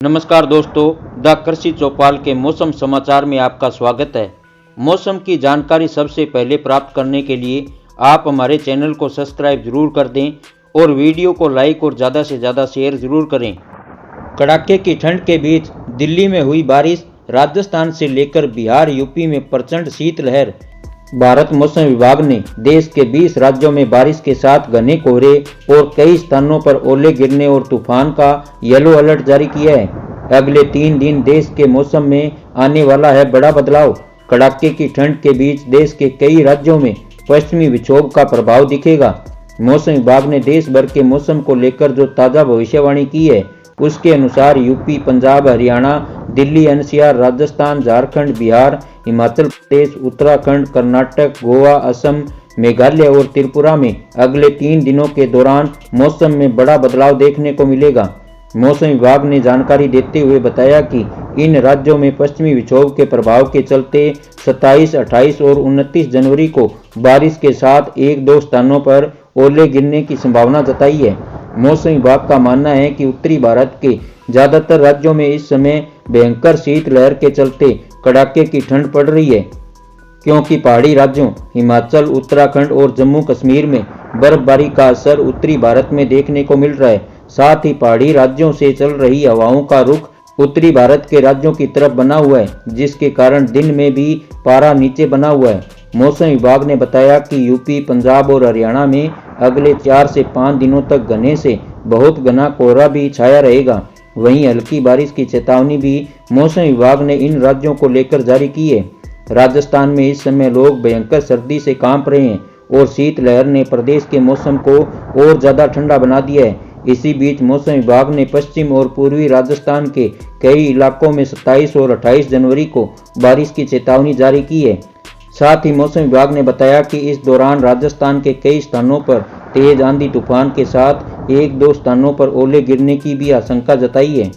नमस्कार दोस्तों, द कृषि चौपाल के मौसम समाचार में आपका स्वागत है। मौसम की जानकारी सबसे पहले प्राप्त करने के लिए आप हमारे चैनल को सब्सक्राइब जरूर कर दें और वीडियो को लाइक और ज़्यादा से ज़्यादा शेयर जरूर करें। कड़ाके की ठंड के बीच दिल्ली में हुई बारिश, राजस्थान से लेकर बिहार यूपी में प्रचंड शीतलहर। भारत मौसम विभाग ने देश के 20 राज्यों में बारिश के साथ घने कोहरे और कई स्थानों पर ओले गिरने और तूफान का येलो अलर्ट जारी किया है। अगले 3 दिन देश के मौसम में आने वाला है बड़ा बदलाव। कड़ाके की ठंड के बीच देश के कई राज्यों में पश्चिमी विक्षोभ का प्रभाव दिखेगा। मौसम विभाग ने देश भर के मौसम को लेकर जो ताज़ा भविष्यवाणी की है उसके अनुसार यूपी, पंजाब, हरियाणा, दिल्ली, एनसीआर, राजस्थान, झारखंड, बिहार, हिमाचल प्रदेश, उत्तराखंड, कर्नाटक, गोवा, असम, मेघालय और त्रिपुरा में अगले 3 दिनों के दौरान मौसम में बड़ा बदलाव देखने को मिलेगा। मौसम विभाग ने जानकारी देते हुए बताया कि इन राज्यों में पश्चिमी विक्षोभ के प्रभाव के चलते 27, 28 और 29 जनवरी को बारिश के साथ 1-2 स्थानों पर ओले गिरने की संभावना जताई है। मौसम विभाग का मानना है कि उत्तरी भारत के ज़्यादातर राज्यों में इस समय भयंकर शीतलहर के चलते कड़ाके की ठंड पड़ रही है, क्योंकि पहाड़ी राज्यों हिमाचल, उत्तराखंड और जम्मू कश्मीर में बर्फबारी का असर उत्तरी भारत में देखने को मिल रहा है। साथ ही पहाड़ी राज्यों से चल रही हवाओं का रुख उत्तरी भारत के राज्यों की तरफ बना हुआ है, जिसके कारण दिन में भी पारा नीचे बना हुआ है। मौसम विभाग ने बताया कि यूपी, पंजाब और हरियाणा में अगले 4 से 5 दिनों तक घने से बहुत घना कोहरा भी छाया रहेगा। वहीं हल्की बारिश की चेतावनी भी मौसम विभाग ने इन राज्यों को लेकर जारी की है। राजस्थान में इस समय लोग भयंकर सर्दी से कांप रहे हैं और शीतलहर ने प्रदेश के मौसम को और ज़्यादा ठंडा बना दिया है। इसी बीच मौसम विभाग ने पश्चिम और पूर्वी राजस्थान के कई इलाकों में 27 और 28 जनवरी को बारिश की चेतावनी जारी की है। साथ ही मौसम विभाग ने बताया कि इस दौरान राजस्थान के कई स्थानों पर तेज आंधी तूफान के साथ 1-2 स्थानों पर ओले गिरने की भी आशंका जताई है।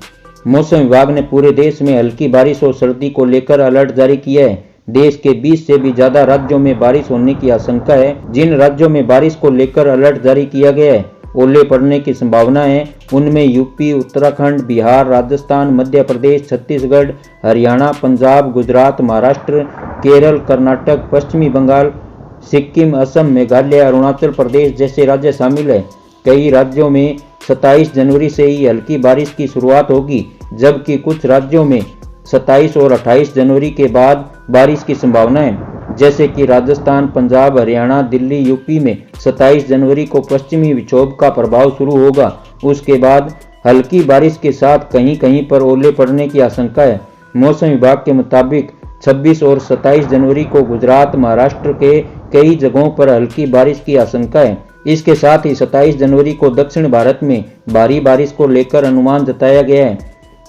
मौसम विभाग ने पूरे देश में हल्की बारिश और सर्दी को लेकर अलर्ट जारी किया है। देश के 20 से भी ज़्यादा राज्यों में बारिश होने की आशंका है। जिन राज्यों में बारिश को लेकर अलर्ट जारी किया गया है, ओले पड़ने की संभावना है, उनमें यूपी, उत्तराखंड, बिहार, राजस्थान, मध्य प्रदेश, छत्तीसगढ़, हरियाणा, पंजाब, गुजरात, महाराष्ट्र, केरल, कर्नाटक, पश्चिमी बंगाल, सिक्किम, असम, मेघालय, अरुणाचल प्रदेश जैसे राज्य शामिल है। कई राज्यों में 27 जनवरी से ही हल्की बारिश की शुरुआत होगी, जबकि कुछ राज्यों में 27 और 28 जनवरी के बाद बारिश की संभावना है, जैसे कि राजस्थान, पंजाब, हरियाणा, दिल्ली, यूपी में 27 जनवरी को पश्चिमी विक्षोभ का प्रभाव शुरू होगा। उसके बाद हल्की बारिश के साथ कहीं कहीं पर ओले पड़ने की आशंका है। मौसम विभाग के मुताबिक 26 और 27 जनवरी को गुजरात, महाराष्ट्र के कई जगहों पर हल्की बारिश की आशंका है। इसके साथ ही 27 जनवरी को दक्षिण भारत में भारी बारिश को लेकर अनुमान जताया गया है।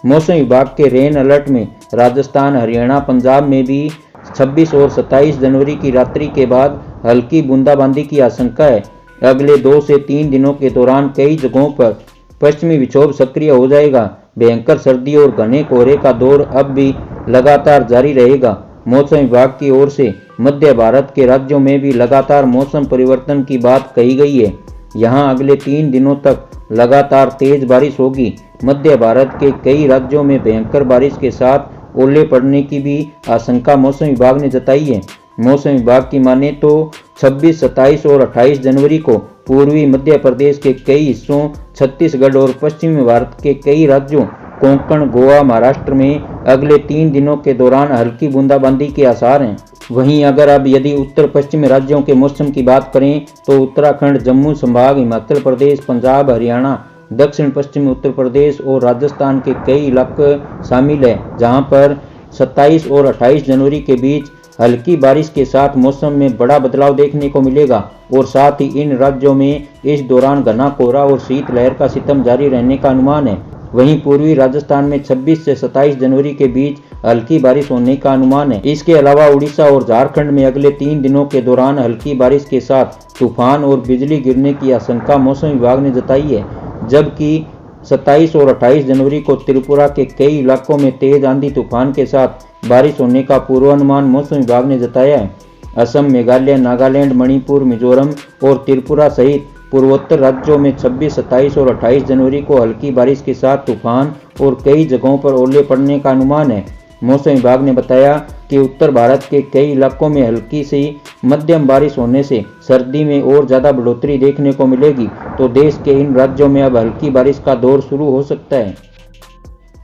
मौसम विभाग के रेन अलर्ट में राजस्थान, हरियाणा, पंजाब में भी 26 और 27 जनवरी की रात्रि के बाद हल्की बूंदाबांदी की आशंका है। अगले 2 से 3 दिनों के दौरान कई जगहों पर पश्चिमी विक्षोभ सक्रिय हो जाएगा। भयंकर सर्दी और घने कोहरे का दौर अब भी लगातार जारी रहेगा। मौसम विभाग की ओर से मध्य भारत के राज्यों में भी लगातार मौसम परिवर्तन की बात कही गई है। यहाँ अगले 3 दिनों तक लगातार तेज बारिश होगी। मध्य भारत के कई राज्यों में भयंकर बारिश के साथ ओले पड़ने की भी आशंका मौसम विभाग ने जताई है। मौसम विभाग की माने तो 26, 27 और 28 जनवरी को पूर्वी मध्य प्रदेश के कई हिस्सों, छत्तीसगढ़ और पश्चिमी भारत के कई राज्यों, कोंकण, गोवा, महाराष्ट्र में अगले 3 दिनों के दौरान हल्की बूंदाबांदी के आसार हैं। वहीं अगर अब यदि उत्तर पश्चिमी राज्यों के मौसम की बात करें तो उत्तराखंड, जम्मू संभाग, हिमाचल प्रदेश, पंजाब, हरियाणा, दक्षिण पश्चिमी उत्तर प्रदेश और राजस्थान के कई इलाके शामिल है, जहां पर 27 और 28 जनवरी के बीच हल्की बारिश के साथ मौसम में बड़ा बदलाव देखने को मिलेगा और साथ ही इन राज्यों में इस दौरान घना कोहरा और शीतलहर का सितम जारी रहने का अनुमान है। वहीं पूर्वी राजस्थान में 26 से 27 जनवरी के बीच हल्की बारिश होने का अनुमान है। इसके अलावा उड़ीसा और झारखंड में अगले 3 दिनों के दौरान हल्की बारिश के साथ तूफान और बिजली गिरने की आशंका मौसम विभाग ने जताई है, जबकि 27 और 28 जनवरी को त्रिपुरा के कई इलाकों में तेज आंधी तूफान के साथ बारिश होने का पूर्वानुमान मौसम विभाग ने जताया है। असम, मेघालय, नागालैंड, मणिपुर, मिजोरम और त्रिपुरा सहित पूर्वोत्तर राज्यों में 26, 27 और 28 जनवरी को हल्की बारिश के साथ तूफान और कई जगहों पर ओले पड़ने का अनुमान है। मौसम विभाग ने बताया कि उत्तर भारत के कई इलाकों में हल्की से मध्यम बारिश होने से सर्दी में और ज़्यादा बढ़ोतरी देखने को मिलेगी, तो देश के इन राज्यों में अब हल्की बारिश का दौर शुरू हो सकता है।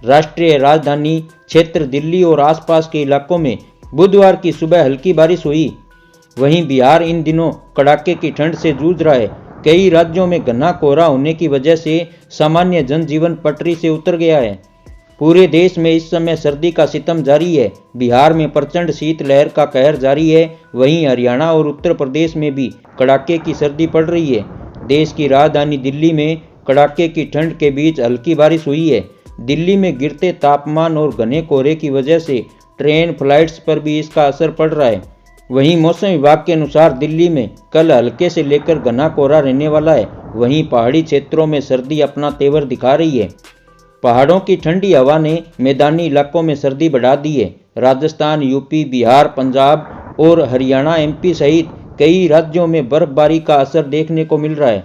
राष्ट्रीय राजधानी क्षेत्र दिल्ली और आसपास के इलाकों में बुधवार की सुबह हल्की बारिश हुई। वहीं बिहार इन दिनों कड़ाके की ठंड से जूझ रहा है। कई राज्यों में घना कोहरा होने की वजह से सामान्य जनजीवन पटरी से उतर गया है। पूरे देश में इस समय सर्दी का सितम जारी है। बिहार में प्रचंड शीतलहर का कहर जारी है। वहीं हरियाणा और उत्तर प्रदेश में भी कड़ाके की सर्दी पड़ रही है। देश की राजधानी दिल्ली में कड़ाके की ठंड के बीच हल्की बारिश हुई है। दिल्ली में गिरते तापमान और घने कोहरे की वजह से ट्रेन फ्लाइट्स पर भी इसका असर पड़ रहा है। वहीं मौसम विभाग के अनुसार दिल्ली में कल हल्के से लेकर घना कोहरा रहने वाला है। वहीं पहाड़ी क्षेत्रों में सर्दी अपना तेवर दिखा रही है। पहाड़ों की ठंडी हवा ने मैदानी इलाकों में सर्दी बढ़ा दी है। राजस्थान, यूपी, बिहार, पंजाब और हरियाणा, एमपी सहित कई राज्यों में बर्फबारी का असर देखने को मिल रहा है।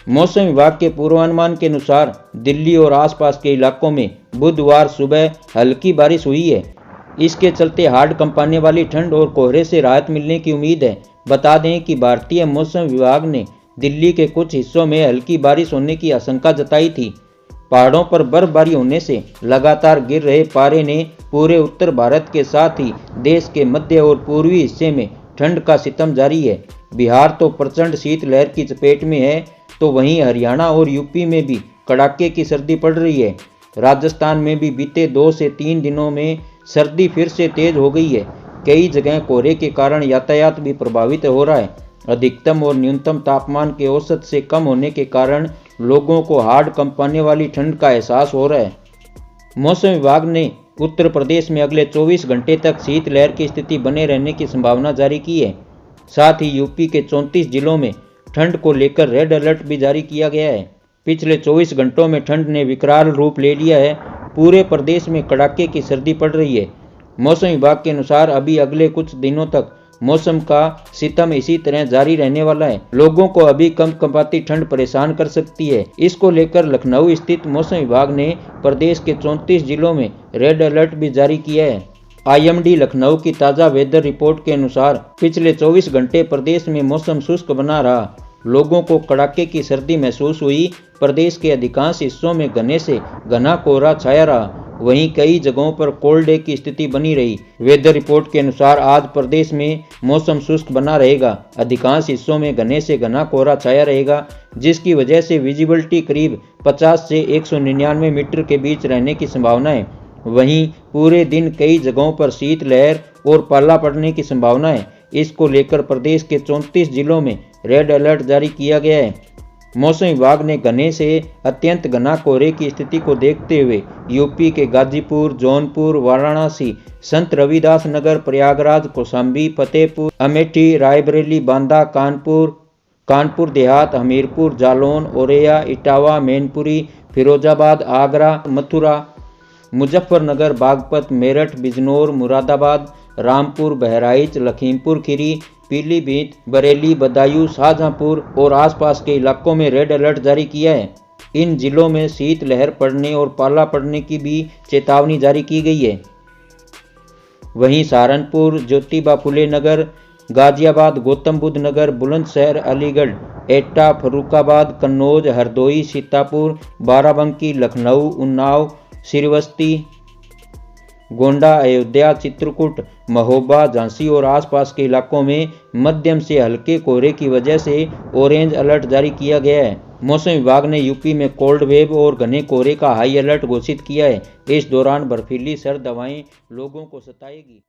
मौसम विभाग के पूर्वानुमान के अनुसार दिल्ली और आसपास के इलाकों में बुधवार सुबह हल्की बारिश हुई है। इसके चलते हाड़ कंपाने वाली ठंड और कोहरे से राहत मिलने की उम्मीद है। बता दें कि भारतीय मौसम विभाग ने दिल्ली के कुछ हिस्सों में हल्की बारिश होने की आशंका जताई थी। पहाड़ों पर बर्फबारी होने से लगातार गिर रहे पारे ने पूरे उत्तर भारत के साथ ही देश के मध्य और पूर्वी हिस्से में ठंड का सितम जारी है। बिहार तो प्रचंड शीतलहर की चपेट में है, तो वहीं हरियाणा और यूपी में भी कड़ाके की सर्दी पड़ रही है। राजस्थान में भी बीते 2 से 3 दिनों में सर्दी फिर से तेज हो गई है। कई जगह कोहरे के कारण यातायात भी प्रभावित हो रहा है। अधिकतम और न्यूनतम तापमान के औसत से कम होने के कारण लोगों को हाड़ कंपाने वाली ठंड का एहसास हो रहा है। मौसम विभाग ने उत्तर प्रदेश में अगले 24 घंटे तक शीतलहर की स्थिति बने रहने की संभावना जारी की है। साथ ही यूपी के 34 जिलों में ठंड को लेकर रेड अलर्ट भी जारी किया गया है। पिछले 24 घंटों में ठंड ने विकराल रूप ले लिया है। पूरे प्रदेश में कड़ाके की सर्दी पड़ रही है। मौसम विभाग के अनुसार अभी अगले कुछ दिनों तक मौसम का सितम इसी तरह जारी रहने वाला है। लोगों को अभी कंपकंपाती ठंड परेशान कर सकती है। इसको लेकर लखनऊ स्थित मौसम विभाग ने प्रदेश के 34 जिलों में रेड अलर्ट भी जारी किया है। IMD लखनऊ की ताज़ा वेदर रिपोर्ट के अनुसार पिछले 24 घंटे प्रदेश में मौसम शुष्क बना रहा। लोगों को कड़ाके की सर्दी महसूस हुई। प्रदेश के अधिकांश हिस्सों में घने से घना कोहरा छाया रहा। वहीं कई जगहों पर कोल्ड डे की स्थिति बनी रही। वेदर रिपोर्ट के अनुसार आज प्रदेश में मौसम शुष्क बना रहेगा। अधिकांश हिस्सों में घने से घना कोहरा छाया रहेगा, जिसकी वजह से विजिबिलिटी करीब 50 से 199 मीटर के बीच रहने की संभावना है। वहीं पूरे दिन कई जगहों पर शीतलहर और पाला पड़ने की संभावना है। इसको लेकर प्रदेश के 34 जिलों में रेड अलर्ट जारी किया गया है। मौसम विभाग ने घने से अत्यंत घना कोहरे की स्थिति को देखते हुए यूपी के गाजीपुर, जौनपुर, वाराणसी, संत रविदास नगर, प्रयागराज, कौशाम्बी, फतेहपुर, अमेठी, रायबरेली, बांदा, कानपुर देहात, हमीरपुर, जालौन, औरैया, इटावा, मैनपुरी, फिरोजाबाद, आगरा, मथुरा, मुजफ्फरनगर, बागपत, मेरठ, बिजनौर, मुरादाबाद, रामपुर, बहराइच, लखीमपुर खीरी, पीलीभीत, बरेली, बदायूं, शाहजहांपुर और आसपास के इलाकों में रेड अलर्ट जारी किया है। इन जिलों में शीतलहर पड़ने और पाला पड़ने की भी चेतावनी जारी की गई है। वहीं सहारनपुर, ज्योतिबा फुले नगर, गाजियाबाद, गौतम बुद्ध नगर, बुलंदशहर, अलीगढ़, एटा, फर्रुखाबाद, कन्नौज, हरदोई, सीतापुर, बाराबंकी, लखनऊ, उन्नाव, श्रीवस्ती, गोंडा, अयोध्या, चित्रकूट, महोबा, झांसी और आसपास के इलाकों में मध्यम से हल्के कोहरे की वजह से ऑरेंज अलर्ट जारी किया गया है। मौसम विभाग ने यूपी में कोल्ड वेव और घने कोहरे का हाई अलर्ट घोषित किया है। इस दौरान बर्फीली सर्द हवाएं लोगों को सताएगी।